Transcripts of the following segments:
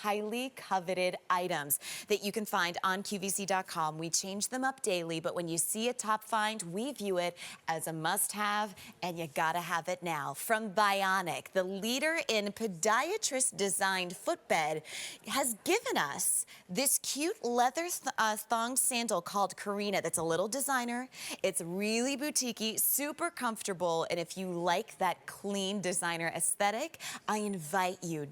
highly coveted items that you can find on QVC.com. We change them up daily, but when you see a top find, we view it as a must-have, and you gotta have it now. From Vionic, the leader in podiatrist-designed footbed, has given us this cute leather thong sandal called Karina that's a little designer. It's really boutique-y, super comfortable, and if you like that clean designer aesthetic, I invite you,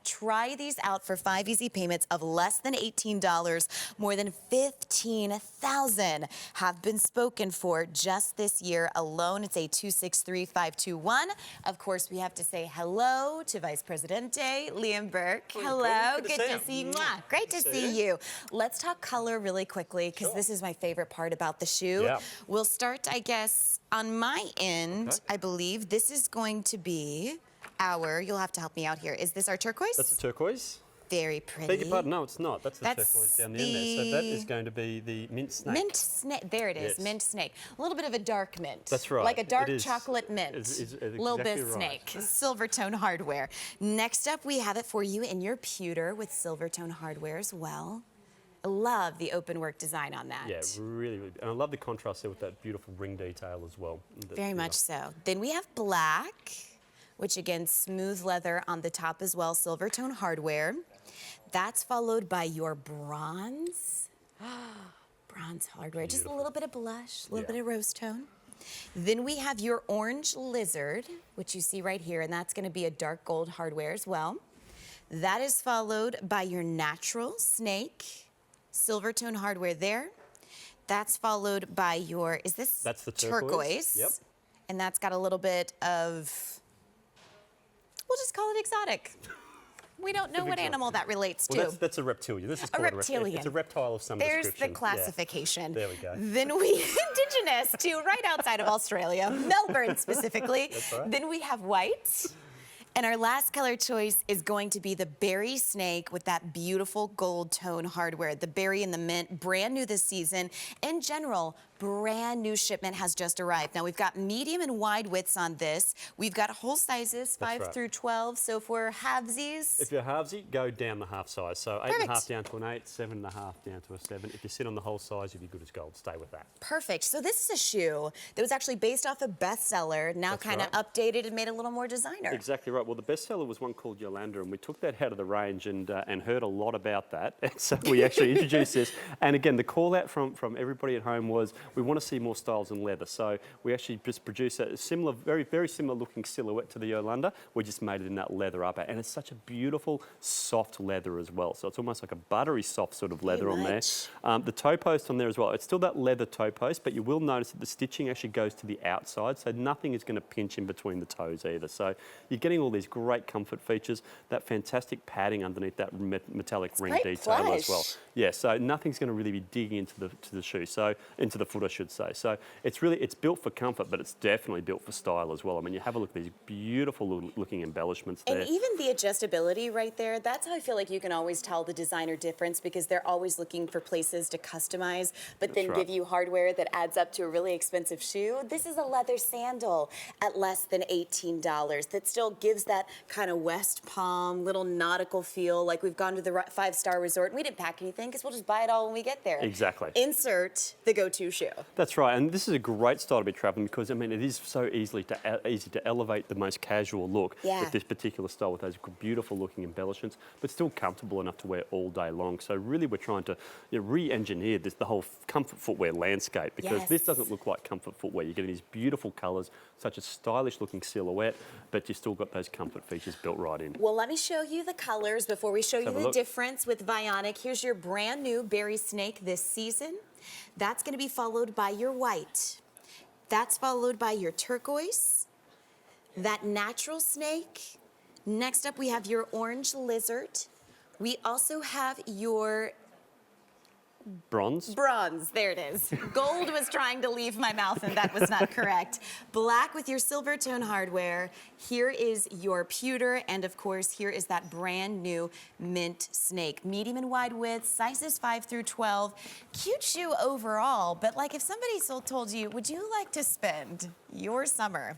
try these out for 5 easy payments of less than $18. More than 15,000 have been spoken for just this year alone. It's a 263521. Of course, we have to say hello to Vice Presidente Liam Burke. Hello, good to see you. Great to see you. Let's talk color really quickly, because this is my favorite part about the shoe. Yeah. We'll start, I guess, on my end. I believe this is going to be our, you'll have to help me out here. Is this our turquoise? That's a turquoise. Very pretty. Beg your pardon, no, it's not. That's the turquoise down the end there. So that is going to be the mint snake. Mint snake, there it is, mint snake. A little bit of a dark mint. That's right. Like a dark chocolate mint. Exactly little bit of right. snake. Silver tone hardware. Next up, we have it for you in your pewter with silver tone hardware as well. I love the open work design on that. Yeah, really, really. And I love the contrast there with that beautiful ring detail as well. Very much so. Then we have black, which again, smooth leather on the top as well, silver tone hardware. That's followed by your bronze. Bronze hardware, just a little bit of blush, a little bit of rose tone. Then we have your orange lizard, which you see right here, and that's gonna be a dark gold hardware as well. That is followed by your natural snake, silver tone hardware there. That's followed by your, that's the turquoise. Yep. And that's got a little bit of, we'll just call it exotic. We don't know what animal that relates to. Well, that's a reptilian. This is called a reptilian. It's a reptile of some description. There's the classification. Yeah. There we go. Then we, indigenous to right outside of Australia, Melbourne specifically. That's right. Then we have white. And our last color choice is going to be the berry snake with that beautiful gold tone hardware. The berry and the mint, brand new this season. In general, brand new shipment has just arrived. Now we've got medium and wide widths on this. We've got whole sizes, 5 through 12. So for halvesies. If you're halvesy, go down the half size. So 8.5 down to an 8, 7.5 down to a 7. If you sit on the whole size, you'll be good as gold. Stay with that. Perfect. So this is a shoe that was actually based off a bestseller, now kind of updated and made a little more designer. Exactly right. Well, the bestseller was one called Yolanda, and we took that out of the range and heard a lot about that. And so we actually introduced this. And again, the call out from everybody at home was, we want to see more styles in leather. So we actually just produced a similar, very, very similar looking silhouette to the Yolanda. We just made it in that leather upper. And it's such a beautiful, soft leather as well. So it's almost like a buttery soft sort of leather on there. The toe post on there as well. It's still that leather toe post, but you will notice that the stitching actually goes to the outside. So nothing is going to pinch in between the toes either. So you're getting all these great comfort features, that fantastic padding underneath that metallic ring detail as well. Yeah, so nothing's going to really be digging into the shoe, so into the foot, I should say. So it's built for comfort, but it's definitely built for style as well. I mean, you have a look at these beautiful looking embellishments there. And even the adjustability right there, that's how I feel like you can always tell the designer difference, because they're always looking for places to customize, but then give you hardware that adds up to a really expensive shoe. This is a leather sandal at less than $18 that still gives that kind of West Palm, little nautical feel, like we've gone to the 5-star resort and we didn't pack anything because we'll just buy it all when we get there. Exactly. Insert the go-to shoe. That's right, and this is a great style to be traveling because, I mean, it is so easy to elevate the most casual look with this particular style with those beautiful looking embellishments, but still comfortable enough to wear all day long. So really we're trying to re-engineer the whole comfort footwear landscape, because this doesn't look like comfort footwear. You're getting these beautiful colours, such a stylish looking silhouette, but you've still got those comfort features built right in. Well, let me show you the colors before we show you the difference with Vionic. Here's your brand new berry snake this season. That's going to be followed by your white. That's followed by your turquoise, that natural snake. Next up, we have your orange lizard. We also have your bronze. Bronze, there it is. Gold was trying to leave my mouth and that was not correct. Black with your silver tone hardware. Here is your pewter, and of course, here is that brand new mint snake. Medium and wide width, sizes 5 through 12. Cute shoe overall, but like if somebody told you, would you like to spend your summer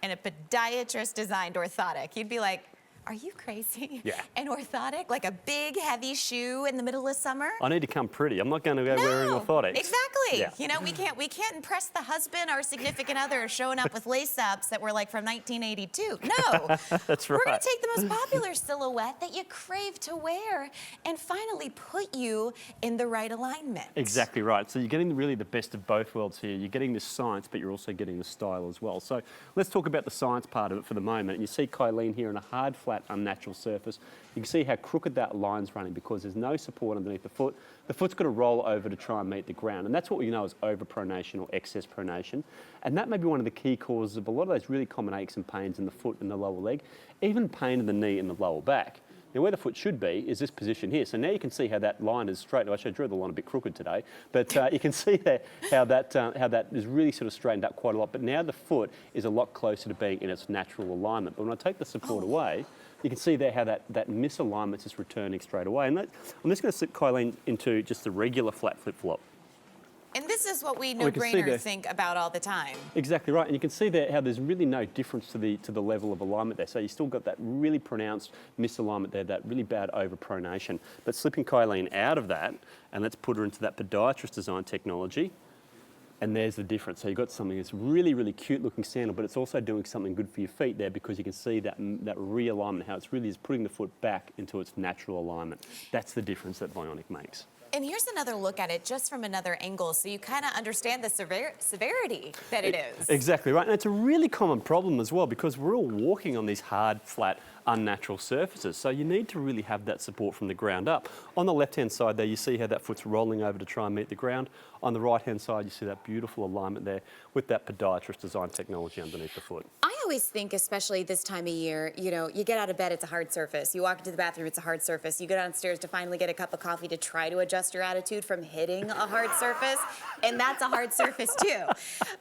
in a podiatrist designed orthotic? You'd be like, Are you crazy? Yeah. An orthotic, like a big, heavy shoe in the middle of summer? I need to come pretty. I'm not going to go wearing orthotics. Exactly. Yeah. You know, we can't impress the husband or significant other showing up with lace-ups that were like from 1982. No. That's right. We're going to take the most popular silhouette that you crave to wear and finally put you in the right alignment. Exactly right. So you're getting really the best of both worlds here. You're getting the science, but you're also getting the style as well. So let's talk about the science part of it for the moment. And you see Kylene here in a hard, flat, unnatural surface. You can see how crooked that line's running because there's no support underneath the foot. The foot's got to roll over to try and meet the ground. And that's what we know as overpronation or excess pronation. And that may be one of the key causes of a lot of those really common aches and pains in the foot and the lower leg, even pain in the knee and the lower back. Now, where the foot should be is this position here. So now you can see how that line is straight. Actually, I drew the line a bit crooked today, but you can see there how that is really sort of straightened up quite a lot. But now the foot is a lot closer to being in its natural alignment. But when I take the support away, you can see there how that misalignment is returning straight away. And I'm just going to slip Kylene into just the regular flat flip-flop. And this is what we we can see there. no-brainers think about all the time. Exactly right, and you can see there how there's really no difference to the level of alignment there. So you still got that really pronounced misalignment there, that really bad overpronation. But slipping Kylene out of that, and let's put her into that podiatrist design technology, and there's the difference. So you've got something that's really, really cute looking sandal, but it's also doing something good for your feet there because you can see that realignment, how it's really is putting the foot back into its natural alignment. That's the difference that Vionic makes. And here's another look at it just from another angle so you kind of understand the severity that it is. Exactly right. And it's a really common problem as well because we're all walking on these hard, flat, unnatural surfaces. So you need to really have that support from the ground up. On the left-hand side there, you see how that foot's rolling over to try and meet the ground. On the right-hand side, you see that beautiful alignment there with that podiatrist design technology underneath the foot. I always think, especially this time of year, you know, you get out of bed, it's a hard surface. You walk into the bathroom, it's a hard surface. You go downstairs to finally get a cup of coffee to try to adjust your attitude from hitting a hard surface, and that's a hard surface too.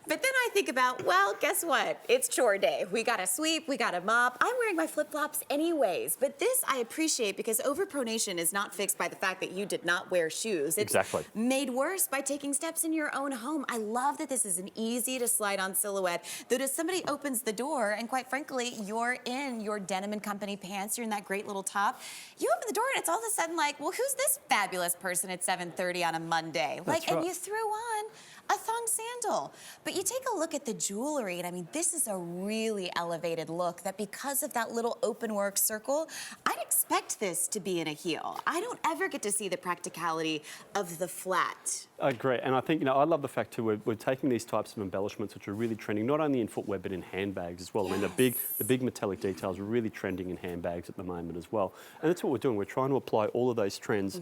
But then I think about, well, guess what? It's chore day. We gotta sweep, we gotta mop. I'm wearing my flip-flops anyways, but this I appreciate because overpronation is not fixed by the fact that you did not wear shoes. It's made worse by taking steps in your own home. I love that this is an easy to slide on silhouette, that if somebody opens the door and quite frankly, you're in your Denim & Company pants, you're in that great little top, you open the door and it's all of a sudden like, well, who's this fabulous person at 7:30 on a Monday? That's right. And you threw on a thong sandal. But you take a look at the jewelry, and I mean, this is a really elevated look that because of that little open work circle, I'd expect this to be in a heel. I don't ever get to see the practicality of the flat. I agree, and I think, you know, I love the fact too, we're taking these types of embellishments which are really trending, not only in footwear, but in handbags as well. Yes. I mean, the big metallic details are really trending in handbags at the moment as well. And that's what we're doing. We're trying to apply all of those trends,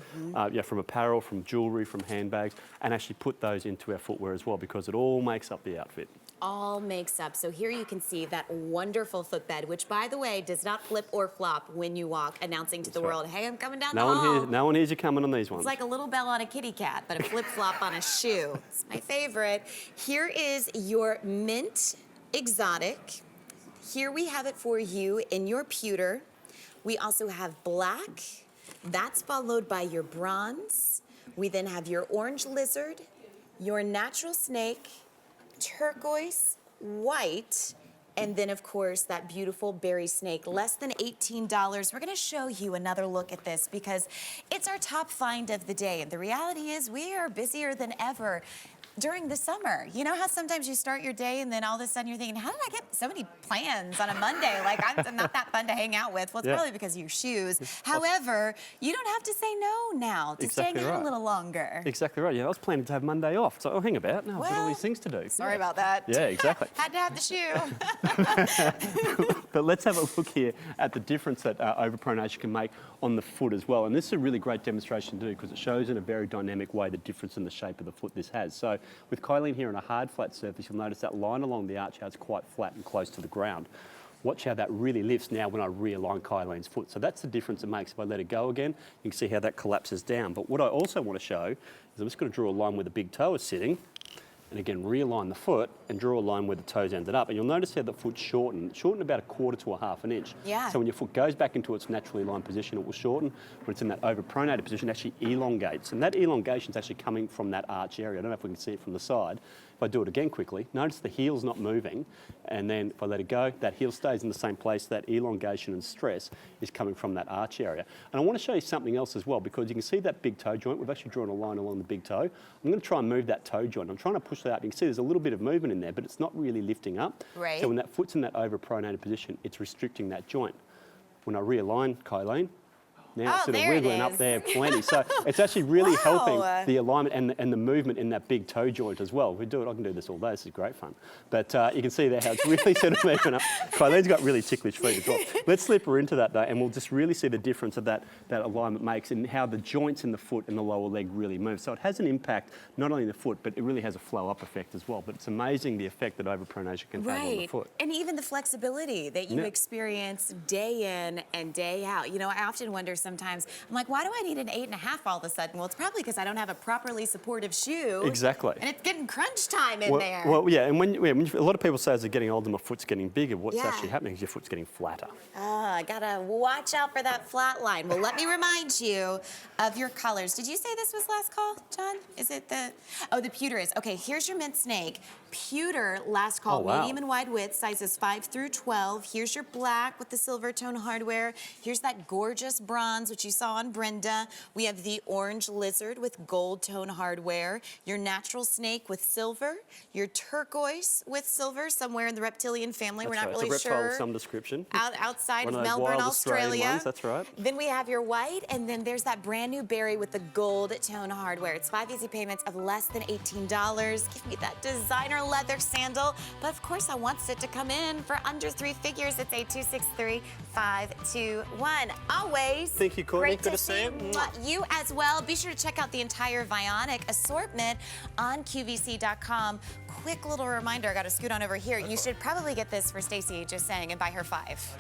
from apparel, from jewelry, from handbags, and actually put those into our footwear as well, because it all makes up the outfit. All makes up. So here you can see that wonderful footbed, which by the way, does not flip or flop when you walk, announcing to the world, hey, I'm coming down the hall. No one hears you coming on these ones. It's like a little bell on a kitty cat, but a flip-flop on a shoe. It's my favorite. Here is your mint exotic. Here we have it for you in your pewter. We also have black. That's followed by your bronze. We then have your orange lizard, your natural snake, turquoise, white, and then, of course, that beautiful berry snake, less than $18. We're going to show you another look at this because it's our top find of the day. And the reality is we are busier than ever during the summer. You know how sometimes you start your day and then all of a sudden you're thinking, how did I get so many plans on a Monday? Like, I'm not that fun to hang out with. Well, it's probably because of your shoes. However, you don't have to say no now to staying out a little longer. Exactly right. Yeah, I was planning to have Monday off, so I'll hang about. No, I've got all these things to do. Sorry about that. Yeah, exactly. Had to have the shoe. But let's have a look here at the difference that overpronation can make on the foot as well. And this is a really great demonstration to do because it shows in a very dynamic way the difference in the shape of the foot this has. So with Kylene here on a hard flat surface, you'll notice that line along the arch, how it's quite flat and close to the ground. Watch how that really lifts now when I realign Kylene's foot. So that's the difference it makes. If I let it go again, you can see how that collapses down. But what I also want to show is I'm just going to draw a line where the big toe is sitting. And again, realign the foot and draw a line where the toes ended up. And you'll notice how the foot's shortened about a 1/4 to a 1/2 inch. Yeah. So when your foot goes back into its naturally aligned position, it will shorten. When it's in that overpronated position, it actually elongates. And that elongation is actually coming from that arch area. I don't know if we can see it from the side. If if I do it again quickly, notice the heel's not moving, and then if I let it go, that heel stays in the same place. That elongation and stress is coming from that arch area. And I want to show you something else as well, because you can see that big toe joint. We've actually drawn a line along the big toe. I'm going to try and move that toe joint. I'm trying to push that up. You can see there's a little bit of movement in there, but it's not really lifting up. Right. So when that foot's in that overpronated position, it's restricting that joint. When I realign, Kylene, now it's sort of there it wiggling up is. there plenty. So it's actually really Wow. helping the alignment and the movement in that big toe joint as well. We do it, I can do this all day, this is great fun. But you can see there how it's really sort of moving up. Kylene's got really ticklish feet as well. Let's slip her into that though, and we'll just really see the difference that alignment makes and how the joints in the foot and the lower leg really move. So it has an impact, not only in the foot, but it really has a flow up effect as well. But it's amazing the effect that overpronation can have on the foot. And even the flexibility that you experience day in and day out. You know, I often wonder sometimes, I'm like, why do I need an 8.5 all of a sudden? Well, it's probably because I don't have a properly supportive shoe. Exactly. And it's getting crunch time in there. Well, yeah, and when a lot of people say as they're getting older, my foot's getting bigger. What's actually happening is your foot's getting flatter. I gotta watch out for that flat line. Well, let me remind you of your colors. Did you say this was last call, John? Is it the pewter is. Okay, here's your mint snake. Pewter, last call, medium and wide width, sizes 5 through 12. Here's your black with the silver tone hardware. Here's that gorgeous bronze, which you saw on Brenda. We have the orange lizard with gold tone hardware. Your natural snake with silver. Your turquoise with silver, somewhere in the reptilian family. We're not really it's a reptile sure. of some description. Outside One of of those Melbourne, wild Australian Australia. ones, that's right. Then we have your white, and then there's that brand new berry with the gold tone hardware. It's 5 easy payments of less than $18. Give me that designer leather sandal. But of course, I want it to come in for under 3 figures. It's 8263521. Always. Thank you, Courtney. Great Good to see you. You as well. Be sure to check out the entire Vionic assortment on QVC.com. Quick little reminder, I got to scoot on over here. You should probably get this for Stacy, just saying, and buy her 5.